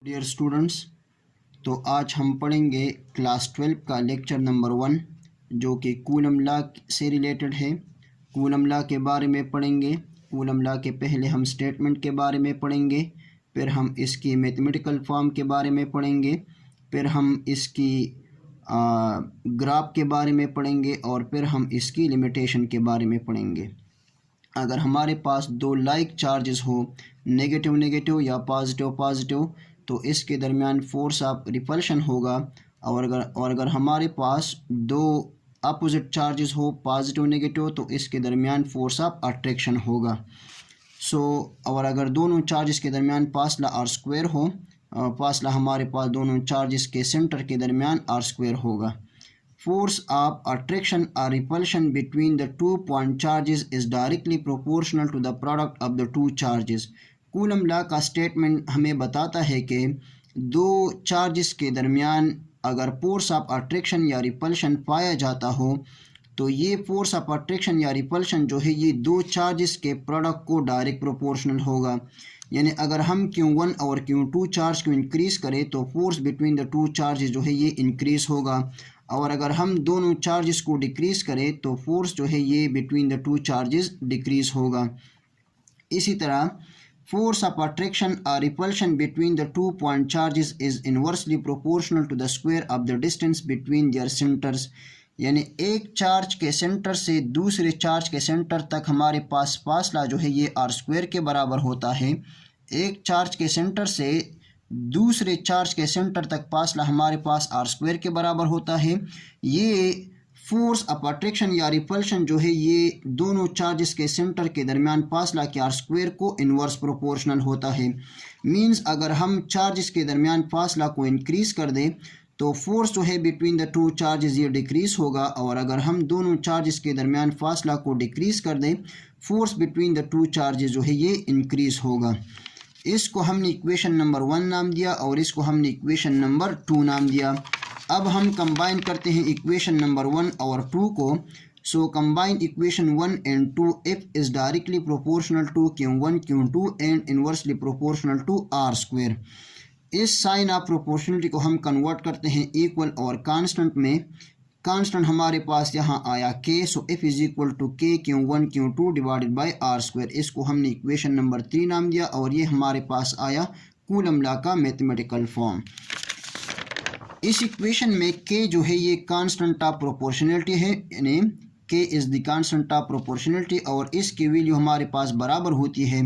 Dear students, तो आज हम पढ़ेंगे क्लास 12 का लेक्चर नंबर 1 जो कि कूलम लॉ से रिलेटेड है। कूलम लॉ के बारे में पढ़ेंगे। कूलम लॉ के पहले हम स्टेटमेंट के बारे में पढ़ेंगे, फिर हम इसकी मैथमेटिकल फॉर्म के बारे में पढ़ेंगे, फिर हम इसकी ग्राफ के बारे में पढ़ेंगे और फिर हम इसकी लिमिटेशन के बारे में पढ़ेंगे। अगर हमारे पास दो लाइक चार्जेस हो, नेगेटिव नेगेटिव या पॉजिटिव पॉजिटिव, तो इसके दरमियान फोर्स ऑफ रिपल्शन होगा। और अगर हमारे पास दो अपोजिट चार्जेस हो, पॉजिटिव नेगेटिव, तो इसके दरमियान फोर्स ऑफ अट्रैक्शन होगा। और अगर दोनों चार्जेस के दरमियान फासला आर स्क्वायर हो, फासला हमारे पास दोनों चार्जेस के सेंटर के दरमियान आर स्क्वायर होगा। Force of attraction or repulsion between the 2 point charges is directly proportional to the product of the two charges. Coulomb law का स्टेटमेंट हमें बताता है कि दो चार्जेस के दरमियान अगर फोर्स ऑफ अट्रैक्शन या रिपल्शन पाया जाता हो, तो ये फोर्स ऑफ अट्रैक्शन या रिपल्शन जो है ये दो चार्जेस के प्रोडक्ट को डायरेक्ट प्रोपोर्शनल होगा। यानी अगर हम Q1 और Q2 चार्ज को इंक्रीज़ करें तो force between the two charges जो है ये इंक्रीज़ होगा, और अगर हम दोनों चार्जेस को डिक्रीज़ करें तो फोर्स जो है ये between the two charges decrease होगा। इसी तरह फोर्स ऑफ अट्रैक्शन और repulsion between the 2 point charges is inversely proportional to the square of the distance between their centres. यानी एक चार्ज के सेंटर से दूसरे चार्ज के सेंटर तक हमारे पास फासला जो है ये आर स्क्वायर के बराबर होता है। एक चार्ज के सेंटर से दूसरे चार्ज के सेंटर तक फासला हमारे पास आर स्क्वायर के बराबर होता है। ये फोर्स ऑफ अट्रैक्शन या रिपल्शन जो है ये दोनों चार्जेस के सेंटर के दरमियान फासला के आर स्क्वायर को इन्वर्स प्रोपोर्शनल होता है। मींस अगर हम चार्जेस के दरमियान फासला को इंक्रीज़ कर दें तो फोर्स जो है बिटवीन द टू चार्जेस ये डिक्रीज़ होगा, और अगर हम दोनों चार्जेस के दरमियान फासला को डिक्रीज़ कर दें force between the two charges जो है ये इंक्रीज़ होगा। इसको हमने इक्वेशन नंबर 1 नाम दिया और इसको हमने इक्वेशन नंबर 2 नाम दिया। अब हम कंबाइन करते हैं इक्वेशन नंबर 1 और 2 को। So combine equation 1 and 2 if is directly proportional to Q1 Q2 and inversely proportional to R square. इस साइन ऑफ प्रोपोर्शनलिटी को हम कन्वर्ट करते हैं इक्वल और कांस्टेंट में। कांस्टेंट हमारे पास यहाँ आया k, so f is equal to k Q1 Q2 divided by r square. इसको हमने इक्वेशन नंबर 3 नाम दिया और ये हमारे पास आया कूलम लॉ का मैथमेटिकल फॉर्म। इस इक्वेशन में k जो है ये कांस्टेंट ऑफ प्रोपोर्शनलिटी है, यानी k is the constant of proportionality, और इसकी वैल्यू हमारे पास बराबर होती है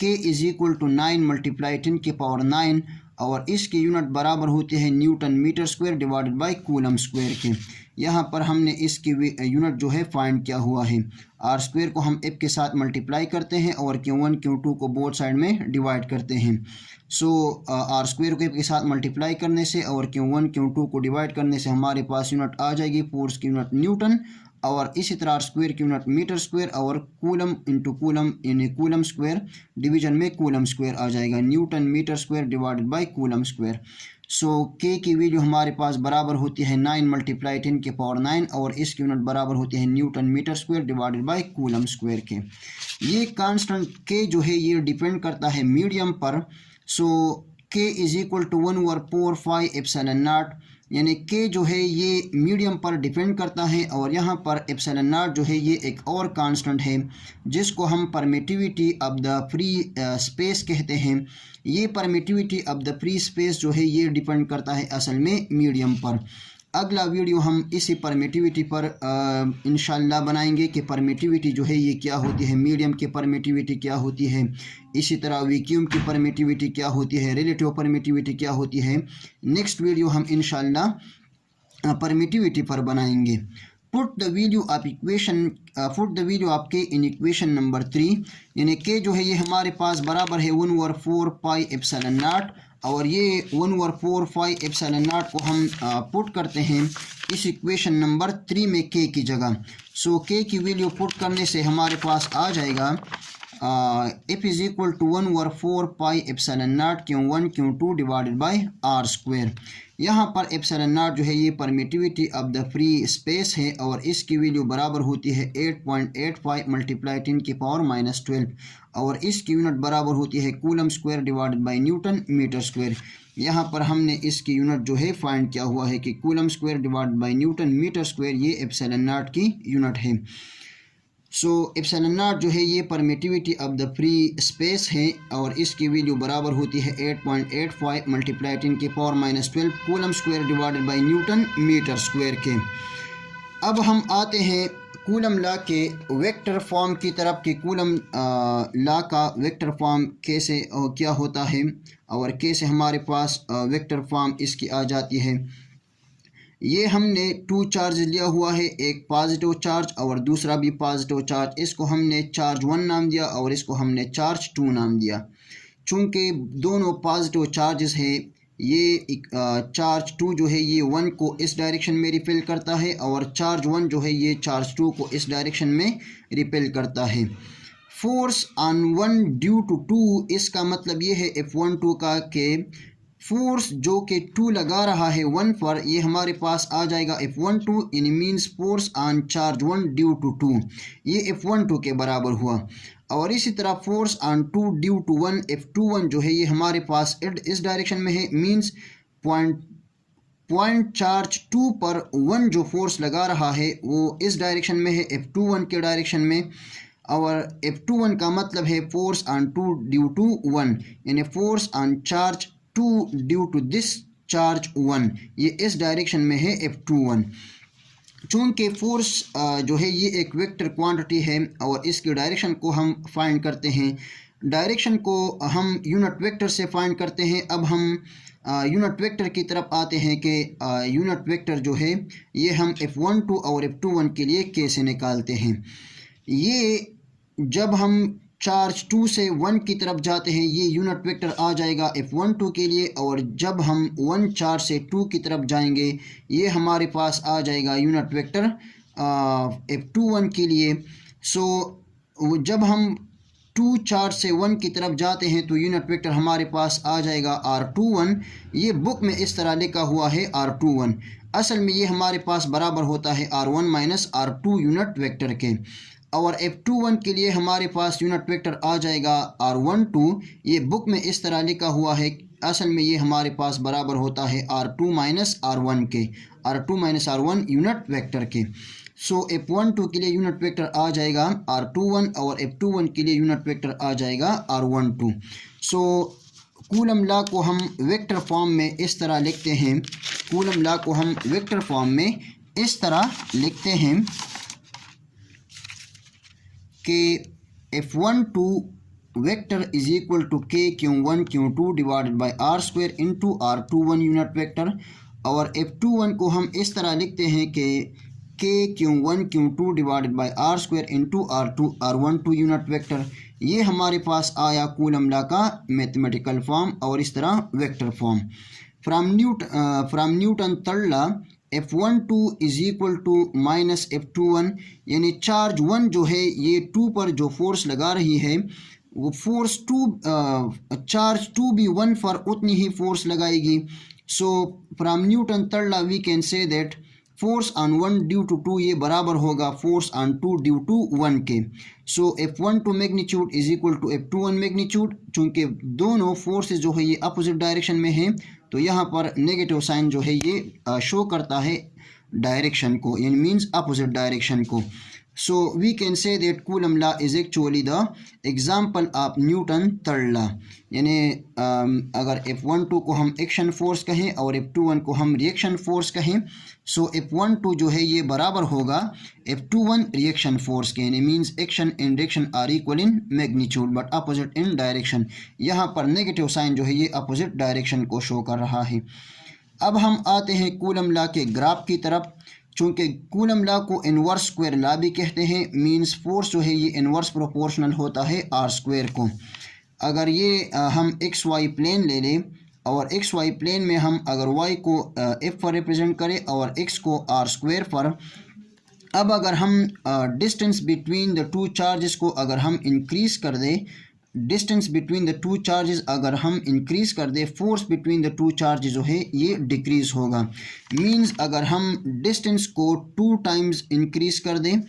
k is equal to 9 multiply 10 की पावर 9, और इसकी यूनिट बराबर होती है newton metre square divided by coulomb square के। यहाँ पर हमने इसकी यूनिट जो है फाइंड किया हुआ है। आर स्क्वायर को हम एफ के साथ मल्टीप्लाई करते हैं और Q1 Q2 को बोथ साइड में डिवाइड करते हैं। आर स्क्वायर को एफ के साथ मल्टीप्लाई करने से और Q1 Q2 को डिवाइड करने से हमारे पास यूनिट आ जाएगी फोर्स की यूनिट न्यूटन, और इसी तरह आर स्क्वायर की यूनिट मीटर स्क्वायर, और कूलम इंटू कूलम यानी कूलम स्क्वायर डिवीजन में कूलम स्क्वायर आ जाएगा, newton metre square divided by coulomb square. K की वैल्यू हमारे पास बराबर होती है 9 मल्टीप्लाई 10 के पावर 9, और इसकी यूनिट बराबर होती है newton metre square divided by coulomb square के। ये कांस्टेंट के जो है ये डिपेंड करता है मीडियम पर। K is equal to 1/4 epsilon naught, यानी के जो है ये मीडियम पर डिपेंड करता है, और यहाँ पर एप्सिलॉन नॉट जो है ये एक और कांस्टेंट है जिसको हम permittivity of the free space कहते हैं। ये permittivity of the free space जो है ये डिपेंड करता है असल में मीडियम पर। अगला वीडियो हम इसी परमिटिविटी पर इंशाल्लाह बनाएंगे कि परमिटिविटी जो है ये क्या होती है, मीडियम की परमिटिविटी क्या होती है, इसी तरह वैक्यूम की परमिटिविटी क्या होती है, रिलेटिव परमिटिविटी क्या होती है। नेक्स्ट वीडियो हम इंशाल्लाह परमिटिविटी पर बनाएंगे। पुट द वैल्यू ऑफ के इन इक्वेशन नंबर 3, यानी के जो है ये हमारे पास बराबर है 1/4 पाई एप्सिलॉन नॉट, और ये 1/4 एप्सिलॉन नॉट को हम पुट करते हैं इस इक्वेशन नंबर 3 में के की जगह। के की वैल्यू पुट करने से हमारे पास आ जाएगा F is equal to 1/4 pi epsilon naught Q1 Q2 divided by r square. यहाँ पर एप्सिलॉन नॉट जो है ये permittivity of the free space है और इसकी वैल्यू बराबर होती है 8.85 मल्टीप्लाई 10⁻⁻12 और इसकी यूनिट बराबर होती है coulomb square divided by newton metre square. यहाँ पर हमने इसकी यूनिट जो है फाइंड किया हुआ है कि coulomb square divided by newton metre square, ये एप्सिलॉन नॉट की यूनिट है। सो एप्सिलॉन नॉट जो है ये permittivity of the free space है और इसकी वैल्यू बराबर होती है 8.85 multiply 10⁻⁻12 coulomb square divided by newton metre square के। अब हम आते हैं कूलम लॉ के वेक्टर फॉर्म की तरफ कि कूलम लॉ का वेक्टर फॉर्म कैसे क्या होता है और कैसे हमारे पास वेक्टर फॉर्म इसकी आ जाती है। ये हमने 2 चार्ज लिया हुआ है, एक पॉजिटिव चार्ज और दूसरा भी पॉजिटिव चार्ज। इसको हमने चार्ज 1 नाम दिया और इसको हमने चार्ज 2 नाम दिया। चूँकि दोनों पॉजिटिव चार्जेस हैं, ये चार्ज 2 जो है ये 1 को इस डायरेक्शन में रिपेल करता है और चार्ज 1 जो है ये चार्ज 2 को इस डायरेक्शन में रिपेल करता है। फोर्स ऑन 1 ड्यू टू 2, इसका मतलब ये है F12 का कि फोर्स जो कि 2 लगा रहा है 1 पर, ये हमारे पास आ जाएगा F12 इन means force on charge 1 due to 2, ये F12 के बराबर हुआ। और इसी तरह force on 2 due to 1 F21 जो है ये हमारे पास इस डायरेक्शन में है, मीन्स पॉइंट चार्ज 2 पर 1 जो फोर्स लगा रहा है वो इस डायरेक्शन में है, F21 के डायरेक्शन में। और F21 का मतलब है फोर्स ऑन 2 ड्यू टू 1, यानी force on charge 2 due to this charge 1, ये इस डायरेक्शन में है F21। चूँकि फोर्स जो है ये एक वेक्टर क्वांटिटी है और इसकी डायरेक्शन को हम फाइंड करते हैं, डायरेक्शन को हम यूनिट वेक्टर से फाइंड करते हैं। अब हम यूनिट वेक्टर की तरफ आते हैं कि यूनिट वेक्टर जो है ये हम F12 और F21 के लिए कैसे निकालते हैं। ये जब हम चार्ज 2 से 1 की तरफ जाते हैं ये यूनिट वेक्टर आ जाएगा F12 के लिए, और जब हम 1 चार्ज से 2 की तरफ जाएंगे ये हमारे पास आ जाएगा यूनिट वेक्टर F21 के लिए। सो जब हम 2 चार्ज से 1 की तरफ जाते हैं तो यूनिट वेक्टर हमारे पास आ जाएगा R21। ये बुक में इस तरह लिखा हुआ है R21, असल में ये हमारे पास बराबर होता है R1 minus R2 unit vector के। और F21 के लिए हमारे पास यूनिट वेक्टर आ जाएगा R12, ये बुक में इस तरह लिखा हुआ है, असल में ये हमारे पास बराबर होता है R2 माइनस R1 के, R2 minus R1 unit vector के। सो F12 के लिए यूनिट वेक्टर आ जाएगा R21 और F21 के लिए यूनिट वेक्टर आ जाएगा R12। सो कूलम लॉ को हम वेक्टर फॉर्म में इस तरह लिखते हैं, कूलम लॉ को हम वेक्टर फॉर्म में इस तरह लिखते हैं कि F12 vector is equal to K Q1 Q2 divided by R square into R21 unit vector. और F21 को हम इस तरह लिखते हैं कि K Q1 Q2 divided by R square into R12 unit vector. ये हमारे पास आया कूलम लॉ का मैथमेटिकल फॉर्म और इस तरह vector form. From Newton third law F12 is equal to minus F21, यानी चार्ज 1 जो है ये 2 पर जो फोर्स लगा रही है वो फोर्स 2 चार्ज 2 भी 1 पर उतनी ही फोर्स लगाएगी। So from Newton third law we can say that force on 1 due to 2 ये बराबर होगा फोर्स ऑन 2 ड्यू टू 1 के। So F12 magnitude is equal to F21 magnitude. चूँकि दोनों फोर्सेस जो है ये अपोजिट डायरेक्शन में है तो यहाँ पर नेगेटिव साइन जो है ये शो करता है डायरेक्शन को, यानी मीन्स अपोजिट डायरेक्शन को। So we can say that Coulomb law is actually the example of Newton third law, यानी अगर F12 को हम एक्शन फोर्स कहें और F21 को हम रिएक्शन फोर्स कहें, सो F12 जो है ये बराबर होगा F21 रिएक्शन फोर्स के, यानी means action and reaction are equal in magnitude but opposite in direction. यहाँ पर नेगेटिव साइन जो है ये अपोजिट डायरेक्शन को शो कर रहा है। अब हम आते हैं कूलम लॉ के ग्राफ की तरफ। चूँकि कूलम लॉ को इन्वर्स स्क्वायर लॉ भी कहते हैं, मीन्स फोर्स जो है ये इन्वर्स प्रोपोर्शनल होता है आर स्क्वायर को। अगर ये हम एक्स वाई प्लेन ले लें और एक्स वाई प्लेन में हम अगर वाई को एफ पर रिप्रेजेंट करें और एक्स को आर स्क्वायर पर, अब अगर हम distance between the two charges को अगर हम इंक्रीज़ कर दें, distance between the two charges अगर हम इंक्रीज़ कर दें, force between the two charges जो है ये डिक्रीज़ होगा। मींस अगर हम डिस्टेंस को 2 टाइम्स इंक्रीज़ कर दें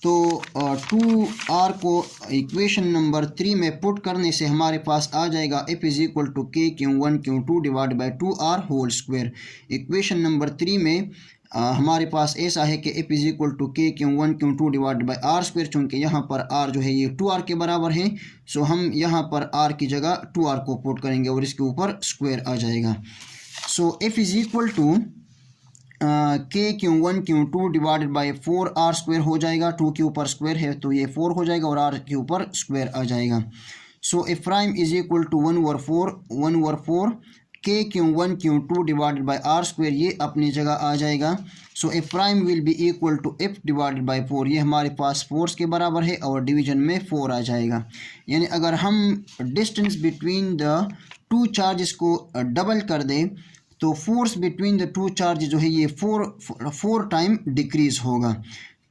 तो 2r को इक्वेशन नंबर 3 में पुट करने से हमारे पास आ जाएगा F is equal to K Q1 Q2 divide by 2r whole square. Equation number 3 में हमारे पास ऐसा है कि F is equal to K Q1 Q2 divide by r square, चूँकि यहाँ पर r जो है ये 2r के बराबर है, सो हम यहाँ पर r की जगह 2r को पुट करेंगे और इसके ऊपर स्क्वायर आ जाएगा। So F is equal to K Q1 Q2 divided by 4r square हो जाएगा। 2 के ऊपर स्क्वायर है तो ये 4 हो जाएगा और r के ऊपर स्क्वायर आ जाएगा। So F prime is equal to 1/4 K Q1 Q2 divided by r square, ये अपनी जगह आ जाएगा। So F prime will be equal to F divided by 4, ये हमारे पास फोर्स के बराबर है और डिवीजन में 4 आ जाएगा। यानी अगर हम distance between the two charges को डबल कर दें तो force between the to charge जो है ये 4 टाइम डिक्रीज़ होगा।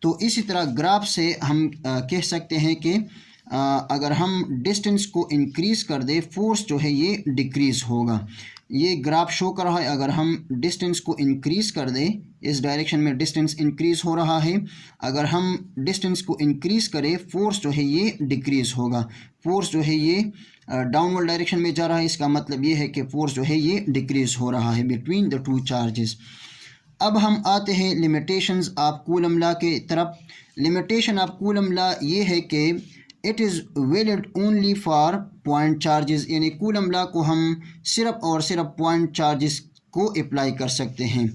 तो इसी तरह ग्राफ से हम कह सकते हैं कि अगर हम डिस्टेंस को इंक्रीज़ कर दे, फोर्स जो है ये डिक्रीज़ होगा। ये ग्राफ शो कर रहा है, अगर हम डिस्टेंस को इंक्रीज़ कर दे, इस डायरेक्शन में डिस्टेंस इंक्रीज़ हो रहा है, अगर हम डिस्टेंस को इंक्रीज़ करें फोर्स जो है ये डिक्रीज़ होगा। फोर्स जो है ये डाउनवर्ड डायरेक्शन में जा रहा है, इसका मतलब ये है कि फोर्स जो है ये डिक्रीज़ हो रहा है बिटवीन द टू चार्जेस। अब हम आते हैं लिमिटेशंस ऑफ कूलम लॉ के तरफ। लिमिटेशन ऑफ कूलम लॉ ये है कि it is valid only for point charges, यानी कूलम लॉ को हम सिर्फ और सिर्फ पॉइंट चार्जेस को अप्लाई कर सकते हैं।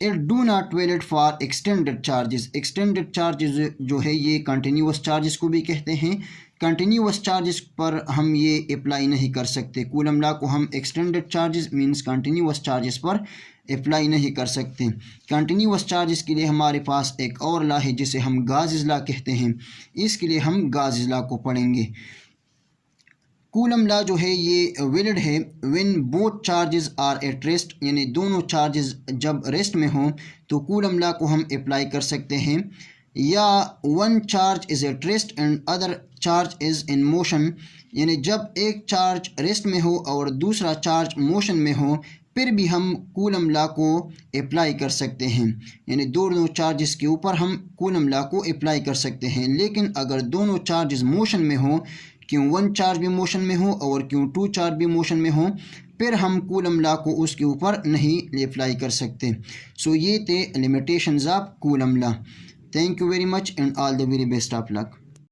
It do not valid for extended charges. Extended charges जो है ये कंटिन्यूस चार्जेस को भी कहते हैं, कंटिन्यूस चार्जेस पर हम ये अप्लाई नहीं कर सकते। कूलम लॉ को हम extended charges means continuous charges पर अप्लाई नहीं कर सकते। कंटिन्यूस चार्जेस के लिए हमारे पास एक और लॉ है जिसे हम गाज़िस लॉ कहते हैं, इसके लिए हम गाज़िस लॉ को पढ़ेंगे। कूलम लॉ जो है ये वैलिड है when both charges are at rest, यानी दोनों चार्जेस जब रेस्ट में हों तो कूलम लॉ को हम अप्लाई कर सकते हैं। या one charge is at rest and other charge is in motion, यानी जब एक चार्ज रेस्ट में हो और दूसरा चार्ज मोशन में हो फिर भी हम कूलम लॉ को अप्लाई कर सकते हैं। यानी दोनों चार्जेस के ऊपर हम कूलम लॉ को अप्लाई कर सकते हैं। लेकिन अगर दोनों चार्जेस मोशन में हो, Q1 चार्ज भी मोशन में हो और Q2 चार्ज भी मोशन में हो, फिर हम कूलम लॉ को उसके ऊपर नहीं अप्लाई कर सकते। सो ये थे limitations of coulomb law. Thank you very much and all the very best of luck.